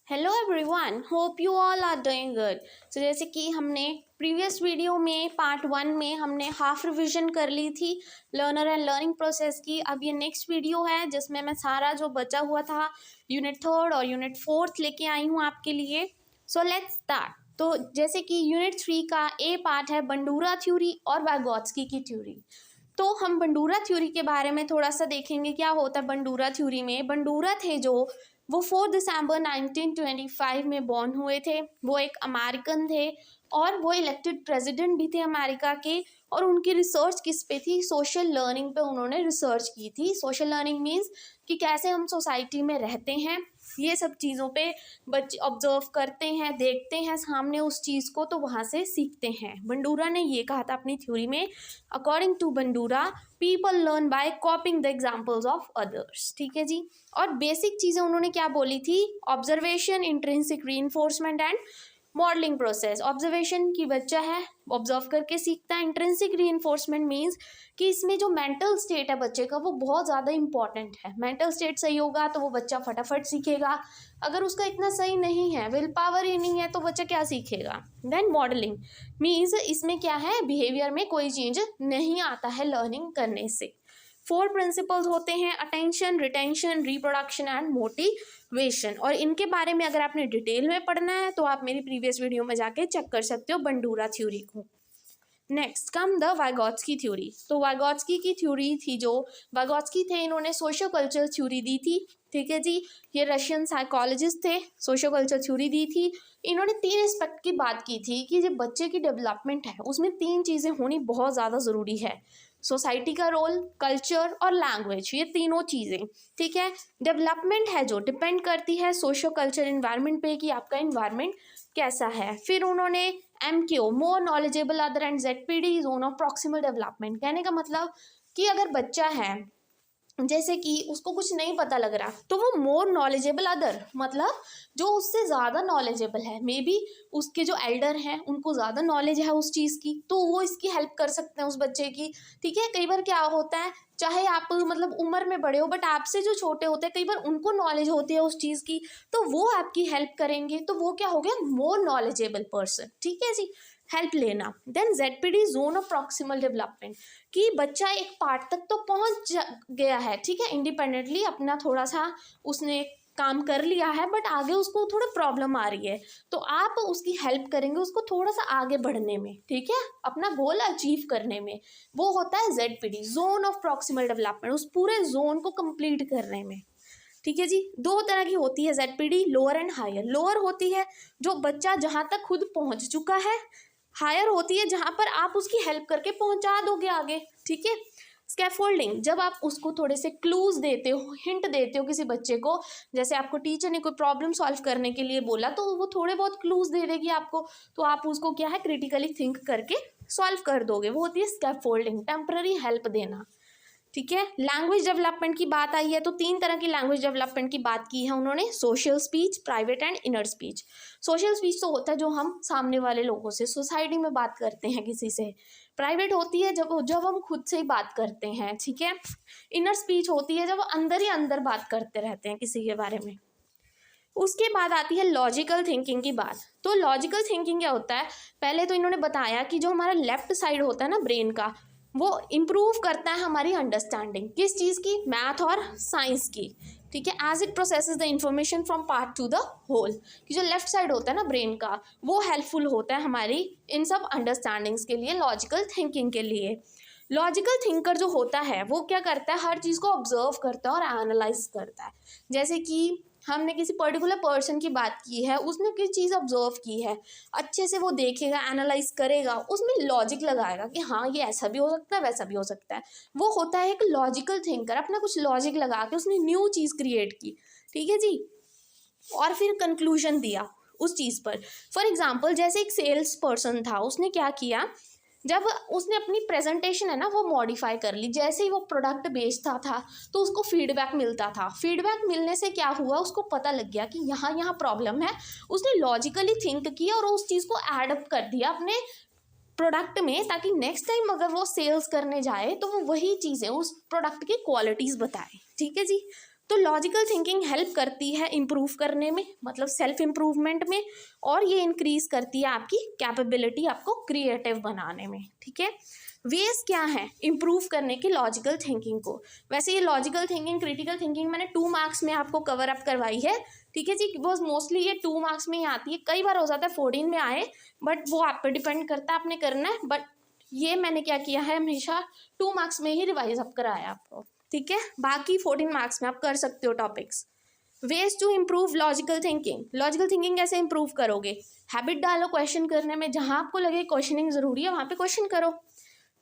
Hello everyone, hope you all are doing good. तो जैसे कि हमने प्रीवियस वीडियो में पार्ट 1 में हमने हाफ रिवीजन कर ली थी लर्नर एंड लर्निंग प्रोसेस की। अब ये नेक्स्ट वीडियो है जिसमें मैं सारा जो बचा हुआ था यूनिट 3 और यूनिट 4 लेके आई हूँ आपके लिए। So let's start. तो जैसे कि यूनिट 3 का ए पार्ट है बंडूरा थ्योरी और वाइगोत्स्की की थ्योरी। तो हम बंडूरा थ्योरी के बारे में थोड़ा सा देखेंगे क्या होता है बंडूरा थ्योरी में। बंडूरा थे जो वो 4 दिसंबर 1925 में बॉर्न हुए थे। वो एक अमेरिकन थे और वो इलेक्टेड प्रेसिडेंट भी थे अमेरिका के। और उनकी रिसर्च किस पे थी? सोशल लर्निंग पे उन्होंने रिसर्च की थी। सोशल लर्निंग मीन्स कि कैसे हम सोसाइटी में रहते हैं, ये सब चीज़ों पे बच्चे ऑब्जर्व करते हैं, देखते हैं सामने उस चीज़ को, तो वहाँ से सीखते हैं। बंडूरा ने ये कहा था अपनी थ्योरी में, according to Bandura people learn by copying the examples of others. ठीक है जी। और बेसिक चीज़ें उन्होंने क्या बोली थी? Observation, intrinsic reinforcement and modelling process. Observation की बच्चा है ऑब्जर्व करके सीखता है। इंट्रिंसिक रीइंफोर्समेंट मीन्स कि इसमें जो मेंटल स्टेट है बच्चे का वो बहुत ज़्यादा इंपॉर्टेंट है। मेंटल स्टेट सही होगा तो वो बच्चा फटाफट सीखेगा। अगर उसका इतना सही नहीं है, विल पावर ही नहीं है, तो बच्चा क्या सीखेगा? देन मॉडलिंग मीन्स इसमें क्या है, बिहेवियर में कोई चेंज नहीं आता है लर्निंग करने से। 4 प्रिंसिपल्स होते हैं, attention, retention, reproduction and motivation. और इनके बारे में अगर आपने डिटेल में पढ़ना है तो आप मेरी प्रीवियस वीडियो में जाके चेक कर सकते हो बंडूरा थ्योरी को। Next come the Vygotsky theory. तो वाइगोत्स्की की थ्योरी थी, जो वाइगोत्स्की थे इन्होंने सोशो कल्चर थ्योरी दी थी। ठीक है जी। ये रशियन साइकोलॉजिस्ट थे, सोशो कल्चर थ्योरी दी थी। इन्होंने 3 एस्पेक्ट की बात की थी कि जब बच्चे की डेवलपमेंट है उसमें 3 चीज़ें होनी बहुत ज़्यादा ज़रूरी है। सोसाइटी का रोल, कल्चर और लैंग्वेज, ये तीनों चीज़ें। ठीक है। डेवलपमेंट है जो डिपेंड करती है सोशो कल्चर इन्वायरमेंट पे कि आपका इन्वायरमेंट कैसा है। फिर उन्होंने MQ more knowledgeable other and ZPD zone of proximal development. कहने का मतलब कि अगर बच्चा है जैसे कि उसको कुछ नहीं पता लग रहा तो वो मोर नॉलेजेबल अदर मतलब जो उससे ज़्यादा नॉलेजेबल है, मे बी उसके जो एल्डर हैं उनको ज़्यादा नॉलेज है उस चीज़ की, तो वो इसकी हेल्प कर सकते हैं उस बच्चे की। ठीक है। कई बार क्या होता है, चाहे आप मतलब उम्र में बड़े हो बट आपसे जो छोटे होते हैं कई बार उनको नॉलेज होती है उस चीज़ की, तो वो आपकी हेल्प करेंगे, तो वो क्या हो गया? More knowledgeable person. ठीक है जी। हेल्प लेना। Then ZPD zone of proximal development, कि बच्चा एक पार्ट तक तो पहुंच गया है, ठीक है, इंडिपेंडेंटली अपना थोड़ा सा उसने काम कर लिया है, बट आगे उसको थोड़ा प्रॉब्लम आ रही है, तो आप उसकी हेल्प करेंगे उसको थोड़ा सा आगे बढ़ने में, ठीक है, अपना गोल अचीव करने में। वो होता है ZPD zone of proximal development, उस पूरे जोन को कंप्लीट करने में। ठीक है जी। 2 तरह की होती है ZPD, lower end higher. Lower होती है जो बच्चा जहाँ तक खुद पहुँच चुका है, हायर होती है जहाँ पर आप उसकी हेल्प करके पहुँचा दोगे आगे। ठीक है। स्कैफोल्डिंग, जब आप उसको थोड़े से क्लूज देते हो, हिंट देते हो किसी बच्चे को, जैसे आपको टीचर ने कोई प्रॉब्लम सॉल्व करने के लिए बोला तो वो थोड़े बहुत क्लूज दे देगी आपको, तो आप उसको क्या है क्रिटिकली थिंक करके सॉल्व कर दोगे, वो होती है स्कैफोल्डिंग, टेम्पररी हेल्प देना। ठीक है। लैंग्वेज डेवलपमेंट की बात आई है तो 3 तरह की लैंग्वेज डेवलपमेंट की बात की है उन्होंने, social speech, private and inner speech. Social speech तो होता है जो हम सामने वाले लोगों से सोसाइटी में बात करते हैं किसी से। प्राइवेट होती है जब जब हम खुद से ही बात करते हैं। ठीक है। इनर स्पीच होती है जब अंदर ही अंदर बात करते रहते हैं किसी के बारे में। उसके बाद आती है लॉजिकल थिंकिंग की बात। तो लॉजिकल थिंकिंग क्या होता है? पहले तो इन्होंने बताया कि जो हमारा लेफ्ट साइड होता है ना ब्रेन का, वो इम्प्रूव करता है हमारी अंडरस्टैंडिंग, किस चीज़ की? मैथ और साइंस की। ठीक है। As it processes the information from part to the whole, कि जो लेफ्ट साइड होता है ना ब्रेन का, वो हेल्पफुल होता है हमारी इन सब अंडरस्टैंडिंग्स के लिए, लॉजिकल थिंकिंग के लिए। लॉजिकल थिंकर जो होता है वो क्या करता है? हर चीज़ को ऑब्जर्व करता है और एनालाइज करता है। जैसे कि हमने किसी पर्टिकुलर पर्सन की बात की है, उसने किसी चीज़ ऑब्जर्व की है, अच्छे से वो देखेगा, एनालाइज करेगा, उसमें लॉजिक लगाएगा कि हाँ ये ऐसा भी हो सकता है, वैसा भी हो सकता है। वो होता है एक लॉजिकल थिंकर, अपना कुछ लॉजिक लगा के उसने न्यू चीज़ क्रिएट की। ठीक है जी। और फिर कंक्लूजन दिया उस चीज़ पर। फॉर एग्जाम्पल जैसे एक सेल्स पर्सन था, उसने क्या किया, जब उसने अपनी प्रेजेंटेशन है ना वो मॉडिफाई कर ली, जैसे ही वो प्रोडक्ट बेचता था तो उसको फीडबैक मिलता था। फीडबैक मिलने से क्या हुआ, उसको पता लग गया कि यहाँ यहाँ प्रॉब्लम है। उसने लॉजिकली थिंक किया और उस चीज़ को एडअप कर दिया अपने प्रोडक्ट में, ताकि नेक्स्ट टाइम अगर वो सेल्स करने जाए तो वो वही चीज़ें उस प्रोडक्ट की क्वालिटीज़ बताए। ठीक है जी। तो लॉजिकल थिंकिंग हेल्प करती है इम्प्रूव करने में, मतलब सेल्फ इम्प्रूवमेंट में, और ये इंक्रीज करती है आपकी कैपेबिलिटी आपको क्रिएटिव बनाने में। ठीक है, वेज क्या है इम्प्रूव करने की लॉजिकल थिंकिंग को। वैसे ये लॉजिकल थिंकिंग, क्रिटिकल थिंकिंग मैंने 2 मार्क्स में आपको कवर अप करवाई है। ठीक है जी, वो मोस्टली ये 2 मार्क्स में ही आती है, कई बार हो जाता है 14 में आए, बट वो आप पे डिपेंड करता है, आपने करना है। बट ये मैंने क्या किया है, हमेशा 2 मार्क्स में ही रिवाइज अप कराया आपको। ठीक है, बाकी 14 मार्क्स में आप कर सकते हो topics. Ways to improve logical thinking. Logical thinking कैसे इम्प्रूव करोगे, हैबिट डालो क्वेश्चन करने में, जहाँ आपको लगे क्वेश्चनिंग जरूरी है वहाँ पे क्वेश्चन करो,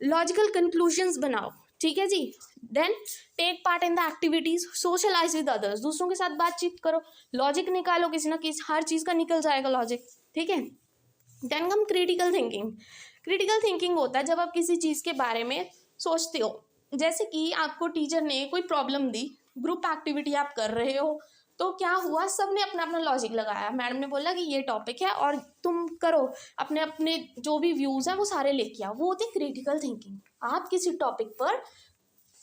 लॉजिकल कंक्लूजन्स बनाओ। ठीक है जी, then take part in the activities, socialise with others, दूसरों के साथ बातचीत करो, लॉजिक निकालो, किसी ना किसी हर चीज़ का निकल जाएगा लॉजिक। ठीक है, then come critical thinking. Critical thinking होता है जब आप किसी चीज़ के बारे में सोचते हो, जैसे कि आपको टीचर ने कोई प्रॉब्लम दी, ग्रुप एक्टिविटी आप कर रहे हो, तो क्या हुआ, सब ने अपना अपना लॉजिक लगाया, मैडम ने बोला कि ये टॉपिक है और तुम करो, अपने अपने जो भी व्यूज़ हैं वो सारे लेके आओ, वो होती है क्रिटिकल थिंकिंग। आप किसी टॉपिक पर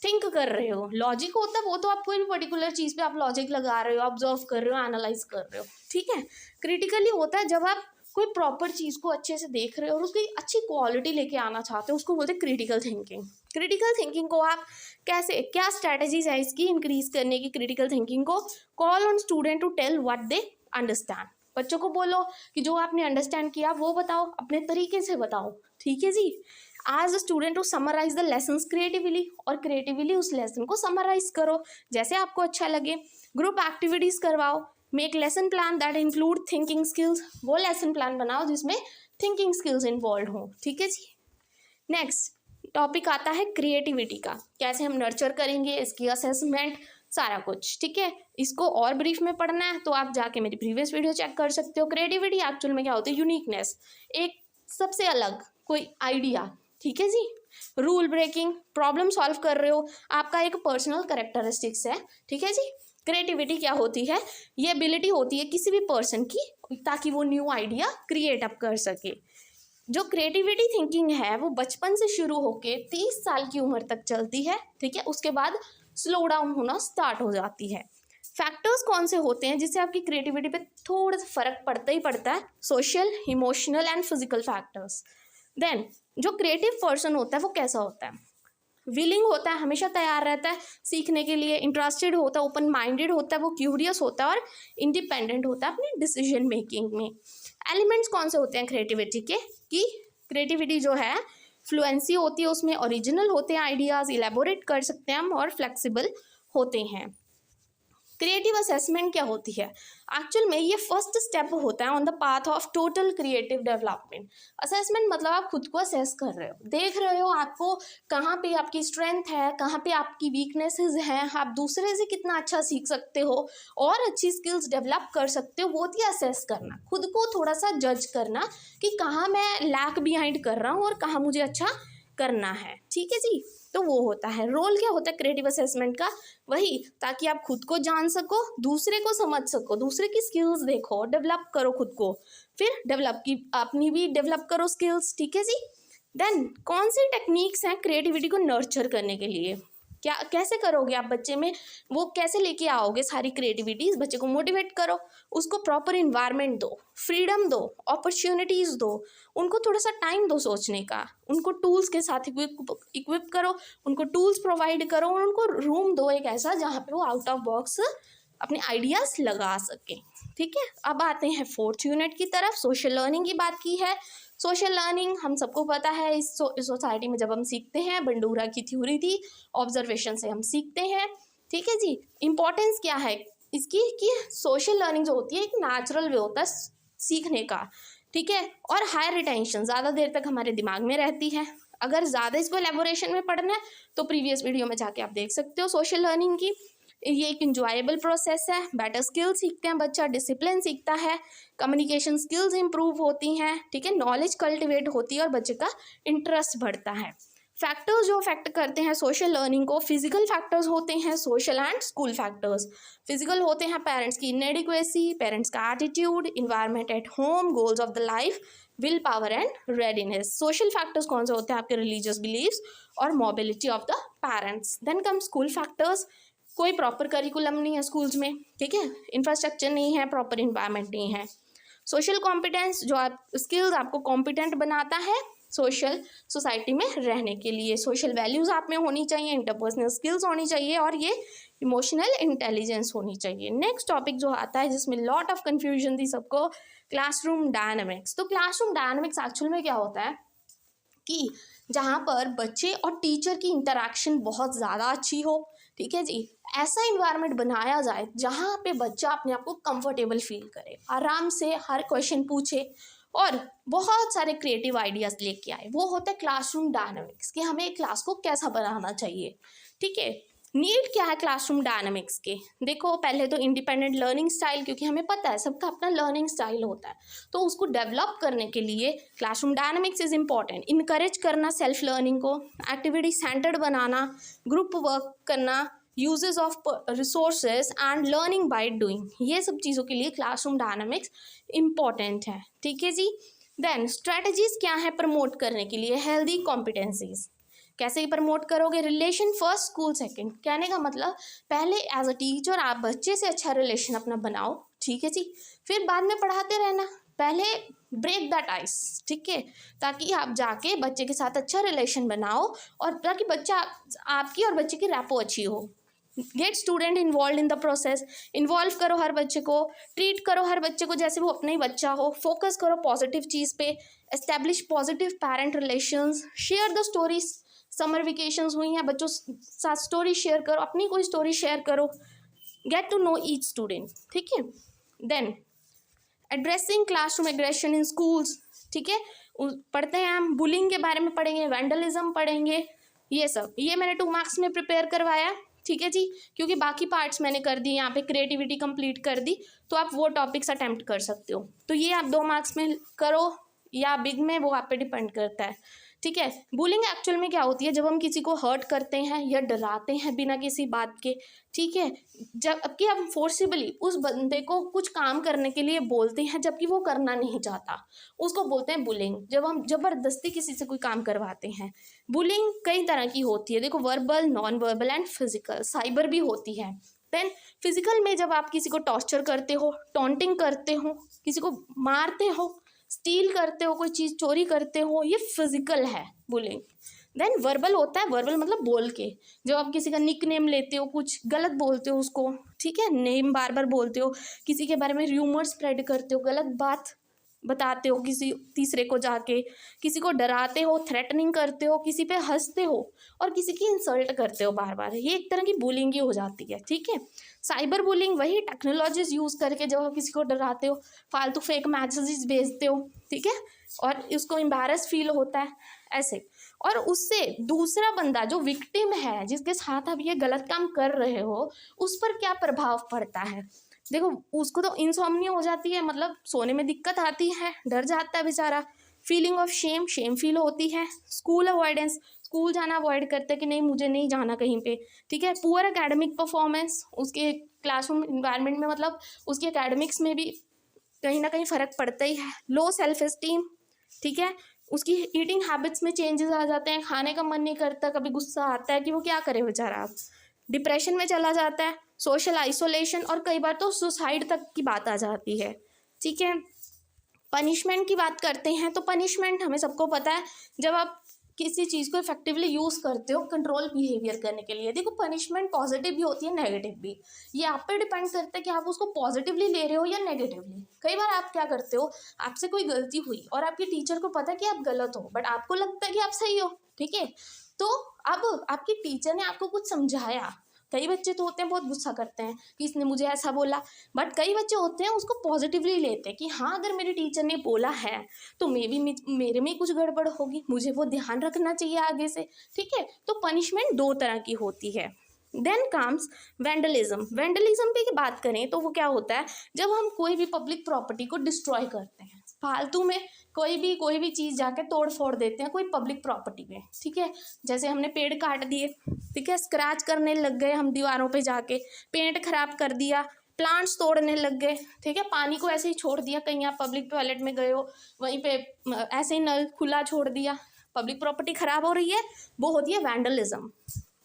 थिंक कर रहे हो, लॉजिक होता है वो तो आप कोई भी पर्टिकुलर चीज़ पे आप लॉजिक लगा रहे हो, ऑब्जर्व कर रहे हो, एनालाइज कर रहे हो। ठीक है, क्रिटिकली होता है जब आप कोई प्रॉपर चीज़ को अच्छे से देख रहे हो और उसकी अच्छी क्वालिटी लेके आना चाहते हो, उसको बोलते हैं क्रिटिकल थिंकिंग। क्रिटिकल थिंकिंग को आप कैसे, क्या स्ट्रैटेजीज है इसकी इंक्रीज करने की क्रिटिकल थिंकिंग को, call on student to tell what they understand. बच्चों को बोलो कि जो आपने अंडरस्टैंड किया वो बताओ, अपने तरीके से बताओ। ठीक है जी, आज the student to summarise the lessons creatively, और क्रिएटिवली उस लेसन को समराइज करो जैसे आपको अच्छा लगे। ग्रुप एक्टिविटीज़ करवाओ, make lesson plan that include thinking skills, वो लेसन प्लान बनाओ जिसमें थिंकिंग स्किल्स इन्वॉल्व हो। ठीक है जी, नेक्स्ट टॉपिक आता है क्रिएटिविटी का, कैसे हम नर्चर करेंगे, इसकी असेसमेंट, सारा कुछ। ठीक है, इसको और ब्रीफ में पढ़ना है तो आप जाके मेरी प्रीवियस वीडियो चेक कर सकते हो। क्रिएटिविटी एक्चुअल में क्या होती है, यूनिकनेस, एक सबसे अलग कोई आइडिया। ठीक है जी, रूल ब्रेकिंग, प्रॉब्लम सॉल्व कर रहे हो, आपका एक पर्सनल कैरेक्टरिस्टिक्स है। ठीक है जी, क्रिएटिविटी क्या होती है, ये एबिलिटी होती है किसी भी पर्सन की ताकि वो न्यू आइडिया क्रिएट अप कर सके। जो क्रिएटिविटी थिंकिंग है वो बचपन से शुरू होके 30 साल की उम्र तक चलती है। ठीक है, उसके बाद स्लो डाउन होना स्टार्ट हो जाती है। फैक्टर्स कौन से होते हैं जिससे आपकी क्रिएटिविटी पे थोड़ा सा फर्क पड़ता ही पड़ता है, social, emotional and physical factors. Then जो क्रिएटिव पर्सन होता है वो कैसा होता है, विलिंग होता है, हमेशा तैयार रहता है सीखने के लिए, इंटरेस्टेड होता है, ओपन माइंडेड होता है, वो क्यूरियस होता है और इंडिपेंडेंट होता है अपनी डिसीजन मेकिंग में। एलिमेंट्स कौन से होते हैं क्रिएटिविटी के, कि क्रिएटिविटी जो है फ्लुएंसी होती है उसमें, ओरिजिनल होते हैं आइडियाज़, इलेबोरेट कर सकते हैं हम, और फ्लेक्सिबल होते हैं। क्रिएटिव असेसमेंट क्या होती है, एक्चुअल में ये फर्स्ट स्टेप होता है on the path of total creative development. Assessment मतलब आप खुद को असेस कर रहे हो, देख रहे हो आपको कहाँ पे आपकी स्ट्रेंथ है, कहाँ पे आपकी वीकनेसेस हैं, आप दूसरे से कितना अच्छा सीख सकते हो और अच्छी स्किल्स डेवलप कर सकते हो, वो होती है असेस करना, खुद को थोड़ा सा जज करना कि कहाँ मैं लैक बिहाइंड कर रहा हूँ और कहाँ मुझे अच्छा करना है। ठीक है जी, तो वो होता है। रोल क्या होता है क्रिएटिव असेसमेंट का, वही ताकि आप खुद को जान सको, दूसरे को समझ सको, दूसरे की स्किल्स देखो, डेवलप करो खुद को, फिर डेवलप की अपनी भी डेवलप करो स्किल्स। ठीक है जी, देन कौन सी टेक्निक्स हैं क्रिएटिविटी को नर्चर करने के लिए, क्या कैसे करोगे आप बच्चे में, वो कैसे लेके आओगे सारी क्रिएटिविटीज, बच्चे को मोटिवेट करो, उसको प्रॉपर इन्वायरमेंट दो, फ्रीडम दो, अपॉर्चुनिटीज़ दो, उनको थोड़ा सा टाइम दो सोचने का, उनको टूल्स के साथ इक्विप करो, उनको टूल्स प्रोवाइड करो और उनको रूम दो एक ऐसा जहाँ पे वो आउट ऑफ बॉक्स अपने आइडियाज़ लगा सके। ठीक है, अब आते हैं 4th यूनिट की तरफ। सोशल लर्निंग की बात की है। सोशल लर्निंग हम सबको पता है, इस सोसाइटी में जब हम सीखते हैं, बंडूरा की थ्योरी थी, ऑब्जर्वेशन से हम सीखते हैं। ठीक है जी, इम्पोर्टेंस क्या है इसकी, कि सोशल लर्निंग जो होती है एक नेचुरल वे होता है सीखने का। ठीक है, और हायर रिटेंशन, ज़्यादा देर तक हमारे दिमाग में रहती है। अगर ज़्यादा इसको एलेबोरेशन में पढ़ना है तो प्रीवियस वीडियो में जाके आप देख सकते हो सोशल लर्निंग की। ये एक इंजॉयबल प्रोसेस है, बेटर स्किल्स सीखते हैं बच्चा, डिसिप्लिन सीखता है, कम्युनिकेशन स्किल्स इंप्रूव होती हैं। ठीक है, नॉलेज कल्टिवेट होती है और बच्चे का इंटरेस्ट बढ़ता है। फैक्टर्स जो अफेक्ट करते हैं सोशल लर्निंग को, फिजिकल फैक्टर्स होते हैं, social and school factors. Physical होते हैं पेरेंट्स की इनएडिक्वेसी, पेरेंट्स का attitude, environment at home, goals of the life, will power and readiness. Social factors कौन से होते हैं, आपके रिलीजियस बिलीव्स और mobility of the parents. Then come school factors, कोई प्रॉपर करिकुलम नहीं है स्कूल्स में, ठीक है, इंफ्रास्ट्रक्चर नहीं है, प्रॉपर इन्वायरमेंट नहीं है। सोशल कॉम्पिटेंस, जो आप स्किल्स आपको कॉम्पिटेंट बनाता है सोशल सोसाइटी में रहने के लिए। सोशल वैल्यूज़ आप में होनी चाहिए, इंटरपर्सनल स्किल्स होनी चाहिए, और ये इमोशनल इंटेलिजेंस होनी चाहिए। नेक्स्ट टॉपिक जो आता है जिसमें लॉट ऑफ कन्फ्यूजन थी सबको, क्लासरूम डायनामिक्स। तो क्लासरूम डायनामिक्स एक्चुअल में क्या होता है कि जहाँ पर बच्चे और टीचर की इंटरेक्शन बहुत ज़्यादा अच्छी हो, ठीक है जी, ऐसा इन्वायरमेंट बनाया जाए जहाँ पे बच्चा अपने आप को कंफर्टेबल फील करे, आराम से हर क्वेश्चन पूछे और बहुत सारे क्रिएटिव आइडियाज़ लेके आए। वो होता है क्लासरूम डायनामिक्स, कि हमें क्लास को कैसा बनाना चाहिए, ठीक है। नीड क्या है क्लासरूम डायनामिक्स के? देखो, पहले तो इंडिपेंडेंट लर्निंग स्टाइल, क्योंकि हमें पता है सबका अपना लर्निंग स्टाइल होता है, तो उसको डेवलप करने के लिए classroom dynamics is important. Encourage करना सेल्फ लर्निंग को, एक्टिविटी सेंटर्ड बनाना, ग्रुप वर्क करना, uses of resources and learning by doing, ये सब चीज़ों के लिए क्लासरूम डायनामिक्स इम्पॉर्टेंट है, ठीक है जी। देन स्ट्रेटजीज क्या है प्रमोट करने के लिए? हेल्दी कॉम्पिटेंसीज कैसे प्रमोट करोगे? Relation first, school second. कहने का मतलब पहले एज अ टीचर आप बच्चे से अच्छा रिलेशन अपना बनाओ, ठीक है जी, फिर बाद में पढ़ाते रहना, पहले ब्रेक द टाइस, ठीक है, ताकि आप जाके बच्चे के साथ अच्छा रिलेशन बनाओ और ताकि बच्चा आपकी और बच्चे की रैपो अच्छी हो। Get student involve in the process, involve करो हर बच्चे को, ट्रीट करो हर बच्चे को जैसे वो अपना ही बच्चा हो, फोकस करो पॉजिटिव चीज़ पे, establish positive parent relations, share the stories. Summer vacations हुई हैं, बच्चों साथ स्टोरी शेयर करो, अपनी कोई स्टोरी शेयर करो, get to know each student, ठीक है। Then addressing classroom aggression in schools, ठीक है, पढ़ते हैं हम, बुलिंग के बारे में पढ़ेंगे, वैंडलिज्म पढ़ेंगे, ये सब, ये मैंने 2 मार्क्स में प्रिपेयर करवाया, ठीक है जी, क्योंकि बाकी पार्ट्स मैंने कर दी, यहाँ पे क्रिएटिविटी कंप्लीट कर दी, तो आप वो टॉपिक्स अटेम्प्ट कर सकते हो। तो ये आप 2 मार्क्स में करो या बिग में, वो आप पे डिपेंड करता है, ठीक है। बुलिंग एक्चुअल में क्या होती है? जब हम किसी को हर्ट करते हैं या डराते हैं बिना किसी बात के, ठीक है, जबकि हम फोर्सिबली उस बंदे को कुछ काम करने के लिए बोलते हैं जबकि वो करना नहीं चाहता, उसको बोलते हैं बुलिंग। जब हम जबरदस्ती किसी से कोई काम करवाते हैं, बुलिंग कई तरह की होती है, देखो, verbal, non verbal and physical, cyber भी होती है। देन फिजिकल में जब आप किसी को टॉर्चर करते हो, टॉन्टिंग करते हो, किसी को मारते हो, स्टील करते हो, कोई चीज़ चोरी करते हो, ये फिजिकल है बुलिंग। देन वर्बल होता है, वर्बल मतलब बोल के, जब आप किसी का निक नेम लेते हो, कुछ गलत बोलते हो उसको, ठीक है, नेम बार बार बोलते हो, किसी के बारे में र्यूमर स्प्रेड करते हो, गलत बात बताते हो किसी तीसरे को, जाके किसी को डराते हो, थ्रेटनिंग करते हो, किसी पे हंसते हो और किसी की इंसल्ट करते हो बार बार, ये एक तरह की बुलिंग ही हो जाती है, ठीक है। साइबर बुलिंग वही टेक्नोलॉजीज यूज़ करके जब आप किसी को डराते हो, फालतू फेक मैसेजेस भेजते हो, ठीक है, और उसको एम्बैरस फील होता है ऐसे, और उससे दूसरा बंदा जो विक्टिम है, जिसके साथ आप ये गलत काम कर रहे हो, उस पर क्या प्रभाव पड़ता है? देखो, उसको तो इंसोम्निया हो जाती है, मतलब सोने में दिक्कत आती है, डर जाता है बेचारा, feeling of shame, shame feel होती है, स्कूल अवॉइडेंस, स्कूल जाना अवॉइड करते हैं कि नहीं मुझे नहीं जाना कहीं पे, ठीक है। पुअर एकेडमिक परफॉर्मेंस, उसके क्लासरूम इन्वायरमेंट में मतलब उसके एकेडमिक्स में भी कहीं ना कहीं फ़र्क पड़ता ही है। लो सेल्फ एस्टीम, ठीक है, उसकी ईटिंग हैबिट्स में चेंजेस आ जाते हैं, खाने का मन नहीं करता, कभी गुस्सा आता है कि वो क्या करे बेचारा, डिप्रेशन में चला जाता है, सोशल आइसोलेशन, और कई बार तो सुसाइड तक की बात आ जाती है, ठीक है। पनिशमेंट की बात करते हैं, तो पनिशमेंट हमें सबको पता है, जब आप किसी चीज़ को इफेक्टिवली यूज़ करते हो कंट्रोल बिहेवियर करने के लिए। देखो, पनिशमेंट पॉजिटिव भी होती है, नेगेटिव भी, ये आप पे डिपेंड करता है कि आप उसको पॉजिटिवली ले रहे हो या नेगेटिवली। कई बार आप क्या करते हो, आपसे कोई गलती हुई और आपके टीचर को पता है कि आप गलत हो, बट आपको लगता है कि आप सही हो, ठीक है, तो अब आपके टीचर ने आपको कुछ समझाया। कई बच्चे तो होते हैं बहुत गुस्सा करते हैं कि इसने मुझे ऐसा बोला, बट कई बच्चे होते हैं उसको पॉजिटिवली लेते हैं कि हाँ, अगर मेरे टीचर ने बोला है तो मेरे में कुछ गड़बड़ होगी, मुझे वो ध्यान रखना चाहिए आगे से, ठीक है। तो पनिशमेंट 2 तरह की होती है। Then comes vandalism. वैंडलिज्म की बात करें तो वो क्या होता है, जब हम कोई भी पब्लिक प्रॉपर्टी को डिस्ट्रॉय करते हैं, फालतू में कोई भी चीज़ जाके तोड़ फोड़ देते हैं कोई पब्लिक प्रॉपर्टी में, ठीक है, जैसे हमने पेड़ काट दिए, ठीक है, स्क्रैच करने लग गए हम दीवारों पे जाके, पेंट खराब कर दिया, प्लांट्स तोड़ने लग गए, ठीक है, पानी को ऐसे ही छोड़ दिया, कहीं आप पब्लिक टॉयलेट में गए हो वहीं पे ऐसे ही नल खुला छोड़ दिया, पब्लिक प्रॉपर्टी खराब हो रही है, वो होती है vandalism,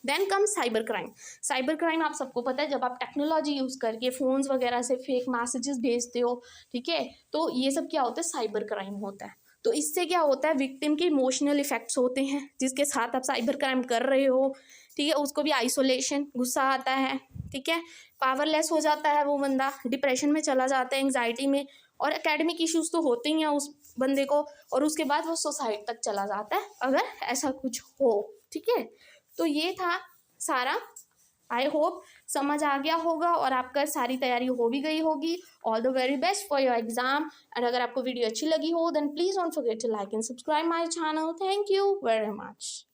then come cyber crime. Cyber crime आप सबको पता है, जब आप टेक्नोलॉजी यूज़ करके फ़ोन्स वगैरह से फेक मैसेजेस भेजते हो, ठीक है, तो ये सब क्या होता है, साइबर क्राइम होता है। तो इससे क्या होता है, विक्टिम के इमोशनल इफेक्ट्स होते हैं, जिसके साथ आप साइबर क्राइम कर रहे हो, ठीक है, उसको भी आइसोलेशन, गुस्सा आता है, ठीक है, पावरलेस हो जाता है वो बंदा, डिप्रेशन में चला जाता है, एंग्जाइटी में, और एकेडमिक इश्यूज तो होते ही हैं उस बंदे को, और उसके बाद वो सुसाइड तक चला जाता है अगर ऐसा कुछ हो, ठीक है। तो ये था सारा। आई होप समझ आ गया होगा और आपका सारी तैयारी हो भी गई होगी। All the very best for your exam. And अगर आपको वीडियो अच्छी लगी हो then please don't forget to like and subscribe my channel. Thank you very much.